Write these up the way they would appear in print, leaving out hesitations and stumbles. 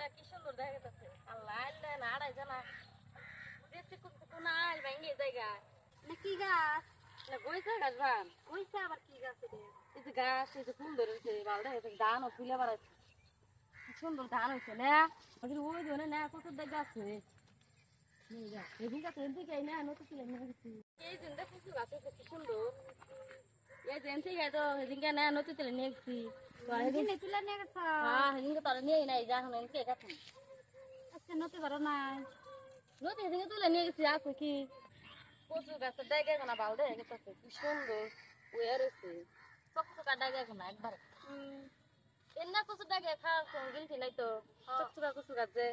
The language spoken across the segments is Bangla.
কি সুন্দর দেখা যাচ্ছে আল্লাহ আল্লাহ না আড়াই জানা দেখছি কোন আল ভাঙিয়ে জায়গা না কি গাছ না গইছা গাছ ভান কইছে আবার কি গাছ রে এই যে গাছ এই যে ফুল ধরেছে ভালো দেখা ধানও ফুলে বেড়াচ্ছে কি সুন্দর ধান হয়েছে না ওই ধরে না কত দেখা আছে এদিকে এদিকে না নতুন ছিল এই দিনটা কিছু গাছ আছে কি সুন্দর এই দিন থেকে তো এদিকে না নতুন ছিল নিয়ে গেছি এদিকে তুলে নিয়ে গেছ হ্যাঁ এদিকে তারা নিয়ে নাই যা এখন কে গেছে আজকে নতে পারো নাই নতুন এদিকে তুলে নিয়ে গেছি আছে কি কচু গাছের ডাইগে না ভালো দেখা গেছে কি সুন্দর ওয়ার হয়েছে চকচকা ডাইগে না একবার এমনা কচু ডাইগে খাওয়ার গিলছি নাই তো চকচকা কচু গাছ যে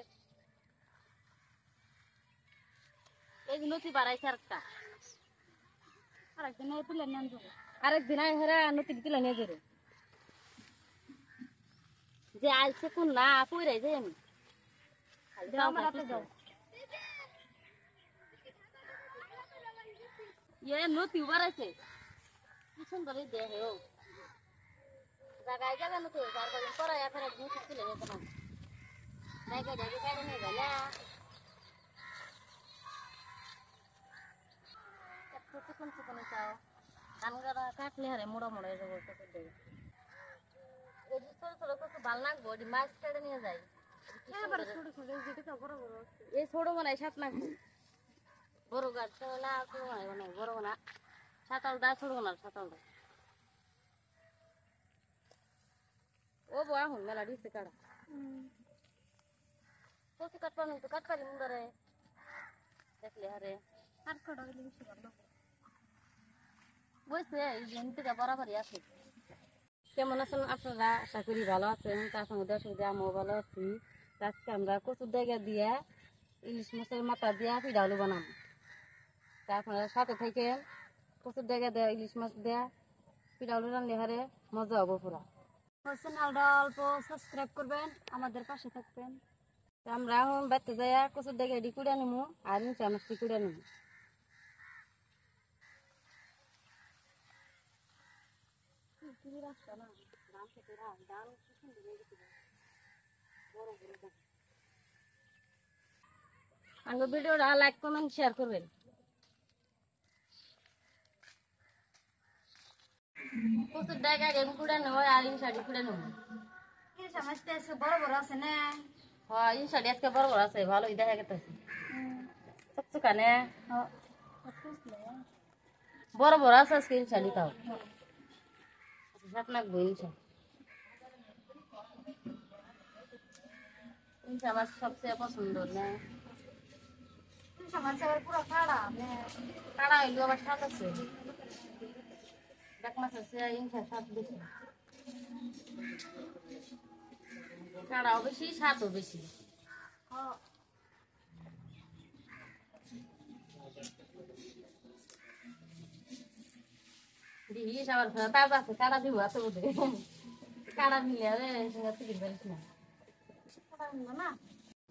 এই নথি বাড়াইছে আরেকদিন তুলে নিয়ে যাবো আরেকদিন আয় হেরা নথি তুলে নিয়ে যাবো যে আলছে কোন না পইরাই যাই আমি আমার হাতে যাও নথি বাড়াইছে কি সুন্দর দেহে ও জায়গায় জায়গা নথি চার কদিন পরে এখন নথি তুলে নিয়ে তোমার জায়গায় জায়গায় কাটে নিয়ে গেল চিকন চিকন চাও ধান গাড়া কাটলে হারে মোড়া মোড়া যাবো এই যে ছোট ছোট কত ভাল লাগবো মাছ কেটে নিয়ে যাই এই ছোট মনে সাত লাগবো বড় গাছ না বড় না সাতাল দা ছোট না সাতাল দা ও বো এখন মেলা দিচ্ছে কাটা কচু কাটপানো তো কাটপারি মুন্ডারে দেখলে হারে আর কটা গেলে বেশি ভালো বুঝছে এই জমিটা বরাবরই আছে কেমন আছেন আপনারা আশা করি ভালো আছেন তার সঙ্গে দর্শক দিয়ে আমিও ভালো আছি আজকে আমরা কচুর জায়গা দিয়ে ইলিশ মাছের মাথা দিয়ে পিঠালু বানাবো তা আপনারা সাথে থেকে কচুর জায়গা দেয়া ইলিশ মাছ দেয়া পিঠালু রান্না হারে মজা হবো পুরা চ্যানেলটা অল্প সাবস্ক্রাইব করবেন আমাদের পাশে থাকবেন আমরা এখন বাড়তে যাই কচুর জায়গা এটি কুড়ে নেবো আর নিচে মাছটি কুড়ে নেবো আমার ভিডিওটা লাইক কমেন্ট শেয়ার করবেন কচুর জায়গা গেম কুড়ে নেবো আর ইনসাড়ি কুড়ে নেবো মাছটা আছে বড় বড় আছে না হ্যাঁ ইনসাড়ি আজকে বড় বড় আছে ভালোই দেখা গেছে চকচকা নে বড় বড় আছে আজকে ইনসাড়ি তাও সাত লাগবো ইনসা আমার সবচেয়ে পছন্দ না মাছ আবার পুরো খাড়া কাড়া হইলেও আবার স্বাদ আছে দেখ মাছ আছে ইনসা স্বাদ বেশি কাড়াও বেশি স্বাদও বেশি দিস আবার তাজা আছে কাড়া দিব আছে বোধ কাড়া মিলে টিকিট পারিস না না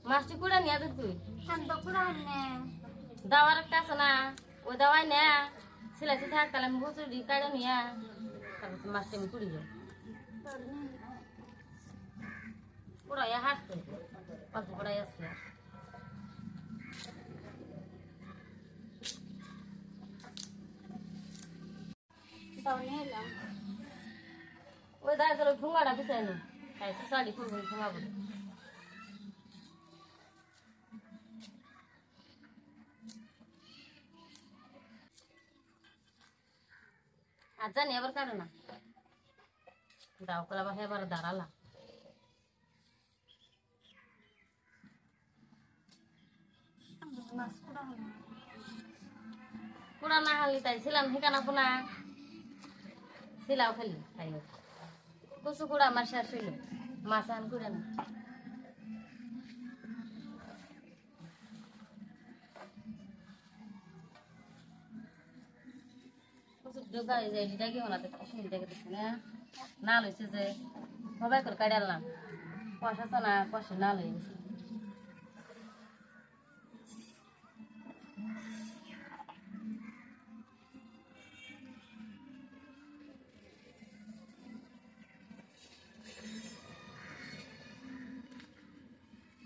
মাছটি কুড়া নিয়ে তুই শান্ত পুরা নে দাওয়ার একটা আছে না ওই দাওয়াই নে সিলাইতে থাক তাহলে আমি বসে কাড়া নিয়ে তারপর মাছটি আমি কুড়ি যাই কুড়াই হাসছে অল্প কুড়াই আসছে ওই দাঁড়িয়ে তোর ঠুঙ্গাটা পিছাই নি তাই শাড়ি ফুলবো ঠুঙ্গাবো আর জানি আবার কারো না দাও করে আবার এবার দাঁড়ালা পুরা না খালি তাই ছিলাম ঠিকানা পোনা ছিলাও খালি তাই কচু কুড়া আমার শেষ হইল মাছ আন কুড়ে না গাড়ি যাই এটা কি হলো সুবিধা দেখছে না লইছে যে সবাই করে কাড়ি আনলাম পয়সা তো না পয়সা না লই গেছে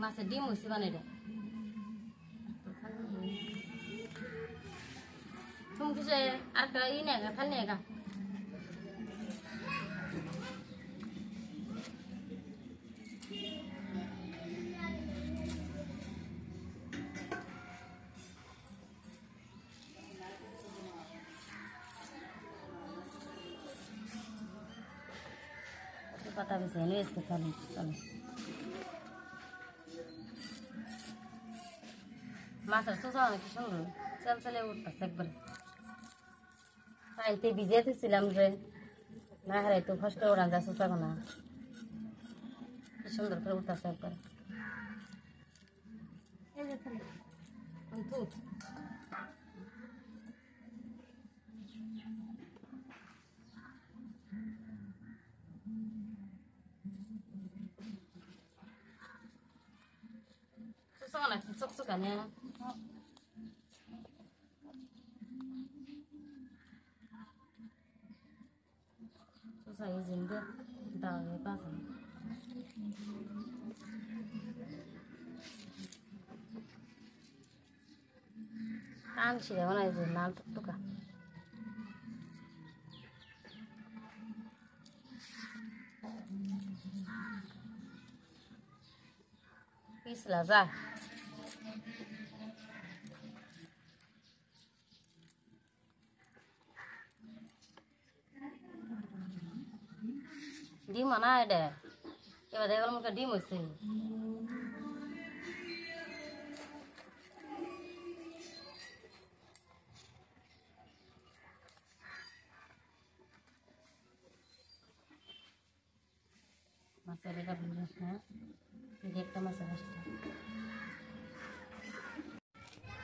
মাছের ডিম হয়েছে বানাইটা তুমি কিছু আর ই নেগা খাল নেগা pata bisa ini sekali sekali masak susah nih kisah sel sel udah sekber kain teh biji itu silam je nah hari itu first orang dah susah kena kisah udah udah sekber untuk susah nak susah kan ya susah izin dia dah lepas kan sih dah mana izin nal tuh kan Islah zah di mana ada? Coba deh kalau mau di musim. Masih ada belakang. Ini kita masih ada.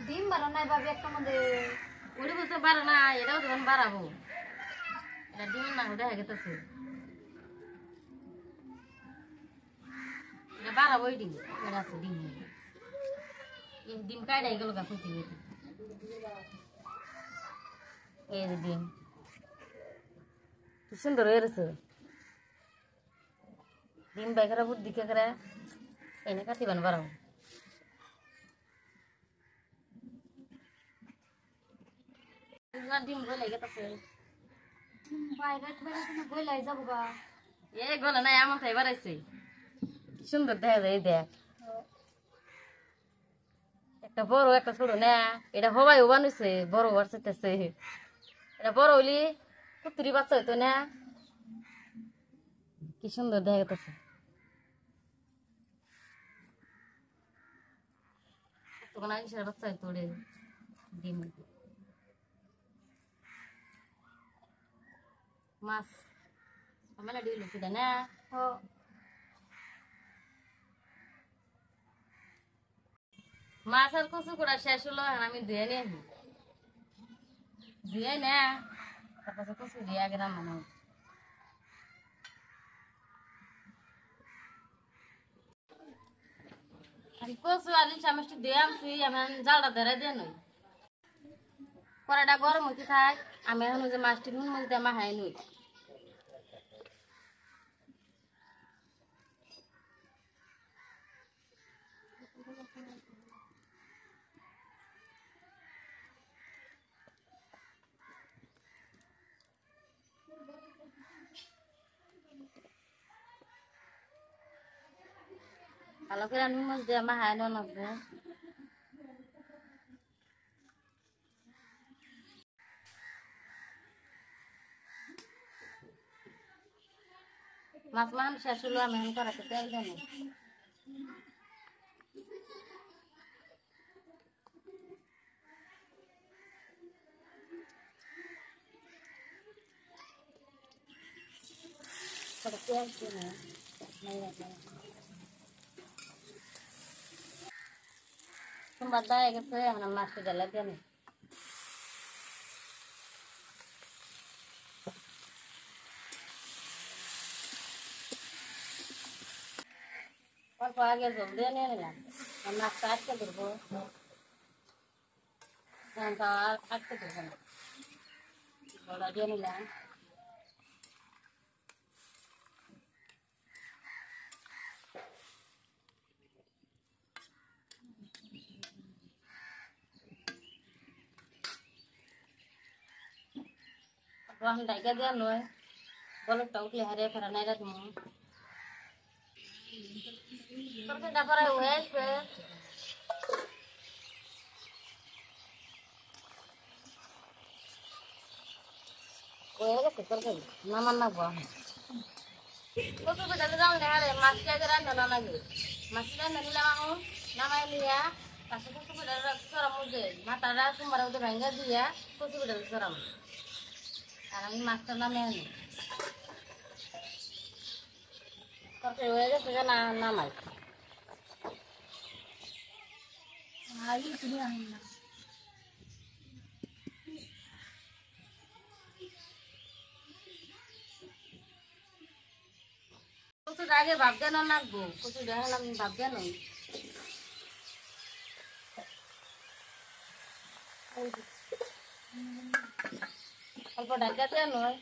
ডিম বানানো ভাবে একটা মধ্যে উড়ি বুঝতে পারে না এটাও তখন বাড়াবো এটা ডিমের না দেখা গেতেছে এটা বাড়াবো এই ডিম এটা আছে ডিম এই ডিম কাটাই গেল গা ফুটি গেছে এই যে ডিম কি সুন্দর হয়েছে ডিম বাইকারা বুদ্ধি কে করে এনে কাটিবান বাড়াবো ডিম গলে গেছে বাইরে বাইরে তুমি বইলাই যাবো গা এ গলে না এমন তাই বাড়াইছে কি সুন্দর দেখা যায় দেখ একটা বড় একটা ছোট না এটা হবাই বানাইছে বড় বাড়তেছে এটা বড় হইলি কুতুরি বাচ্চা হইতো না কি সুন্দর দেখা গেছে তখন আগে সেটা বাচ্চা হইতো রে ডিম মাছ আমার ডিল কি না ও মাছ আর কচু করা শেষ হলো আর আমি ধুয়ে নিয়ে ধুয়ে না তারপর কচু দিয়ে আগে রান্না কচু আর চামচটি দিয়ে আনছি আমি জালটা ধরে দিয়ে নই কড়াইটা গরম হইতে থাক আমি এখন যে মাছটি নুন মরিচ দিয়ে মাহাই নই ভালো করে নুন মরিচ দিয়ে মাহাই নাকবো মাছ মাহান শেষ হলো আমি এখন কড়াইতে তেল দেবো পেঁয়াজ দিয়ে সোমবার দেয়া গেছে এখন মাছটা জ্বালা দিয়ে নি অল্প আগে জল দিয়ে নিয়ে নিলাম মাছটা আটকে ধরবো আটকে ধরবো না জলটা দিয়ে নিলাম রং ডাইকা দেওয়া নয় বলকটা উঠলে হারে ফেরা নাই রাখবো তরকারিটা প্রায় হয়ে আসছে হয়ে গেছে তরকারি নামান নাকবো কচু পিঠাতে যাও না হারে মাছটা আগে রান্না না লাগে মাছটা রান্না নিলাম এখন নামাই নিয়া পাশে কচু পিঠাটা চড়াম উঠে মাথাটা সোমবার উঠে ভাঙ্গা দিয়া কচু পিঠাতে চড়াম আর আমি মাছটা নামে আনি তরকারি হয়ে গেছে না নামাই কচুটা আগে ভাব দেন নাকবো কচুটা এখন আমি ভাব দেন অল্প ঢাকাতে নয়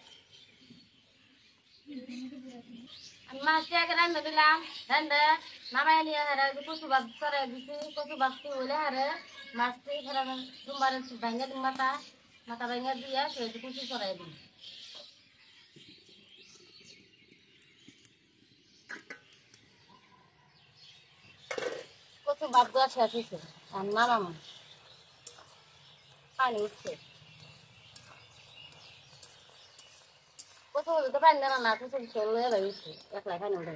আমি মাছটা আগে রান্না দিলাম রান্না নামাই নিয়ে হারে কচু ভাত চড়াই দিছি কচু ভাতটি হইলে হারে মাছটি ফেরানো সোমবার ভাঙ্গা দিন মাথা মাথা ভাঙ্গা দিয়া সে কচু চড়াই দিন কচু ভাত দেওয়া শেষ হয়েছে আর নামাম পানি উঠছে কচু তো পানি দেনা না কচু শেল হয়ে উঠছে একলা পানি উঠে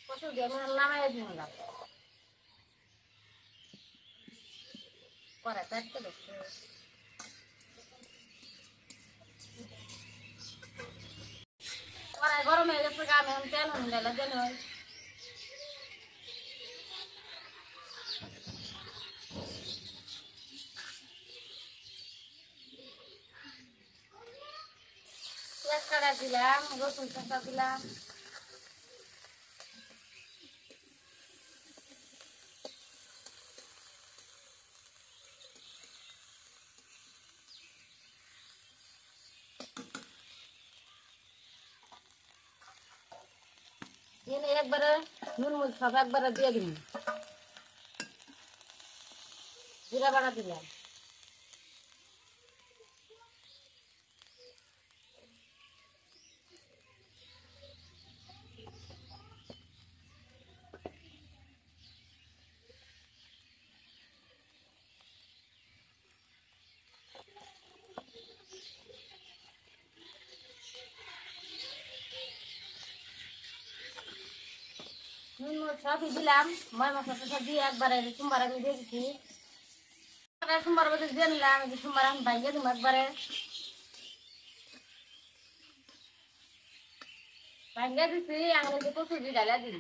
কচু দিয়ে নামাই দিন পরে কাটতে দেখছে পরে গরম হয়ে গেছে গা আমি তেল হন গেলে দেন হয় পেঁয়াজ কাটা দিলাম রসুন কাটা দিলাম এনে একবারে নুন মুচ সব একবারে দিয়ে দিন জিরা বাটা দিলাম নুন মুচ সবই দিলাম ময় মশলা সব দিয়ে একবারে সোমবার আমি দিয়ে দিচ্ছি সোমবার মধ্যে দিয়ে নিলাম সোমবার আমি ভাইয়ে দিব একবারে ভাইয়া দিচ্ছি আমি কচু দিয়ে ডালা দিই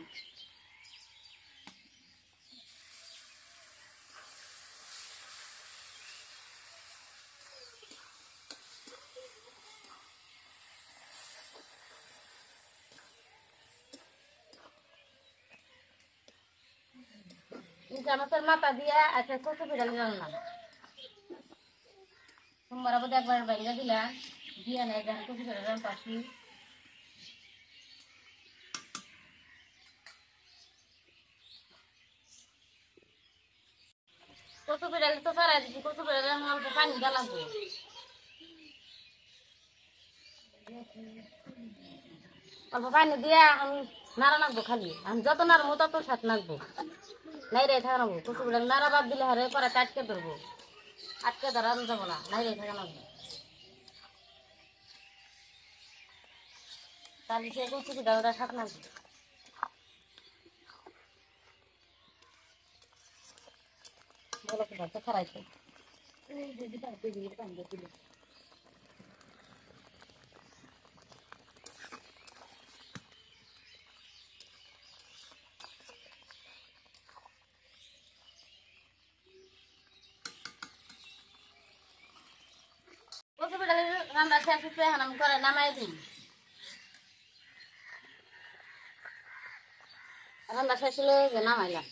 চামচের মাথা দিয়া আচ্ছা কচু পিঠা দিলাম না সোমবার মধ্যে একবার ভাইয়া দিলাম দিয়ে নেই কচু পিঠা পাশি কচু পিঠা তো চড়াই দিচ্ছি কচু পিঠা অল্প পানি দেওয়া লাগবে অল্প পানি দিয়ে আমি নাড়া নাকবো খালি আমি যত নাড়বো তত স্বাদ নাকবো নাইরে থাকাবো কচু পিঠা নাড়া বাদ দিলে হারে পরে আটকে ধরবো আটকে ধরা যাবো না নাইরে থাকা নাকবো তাহলে সে কচু পিঠা ওটা স্বাদ নাকবো বলো পিঠা খারাইছে কচু পিঠা রান্না শেষ হচ্ছে এখন আমি করে নামাই দিই রান্না শেষ হলে যে নামাইলাম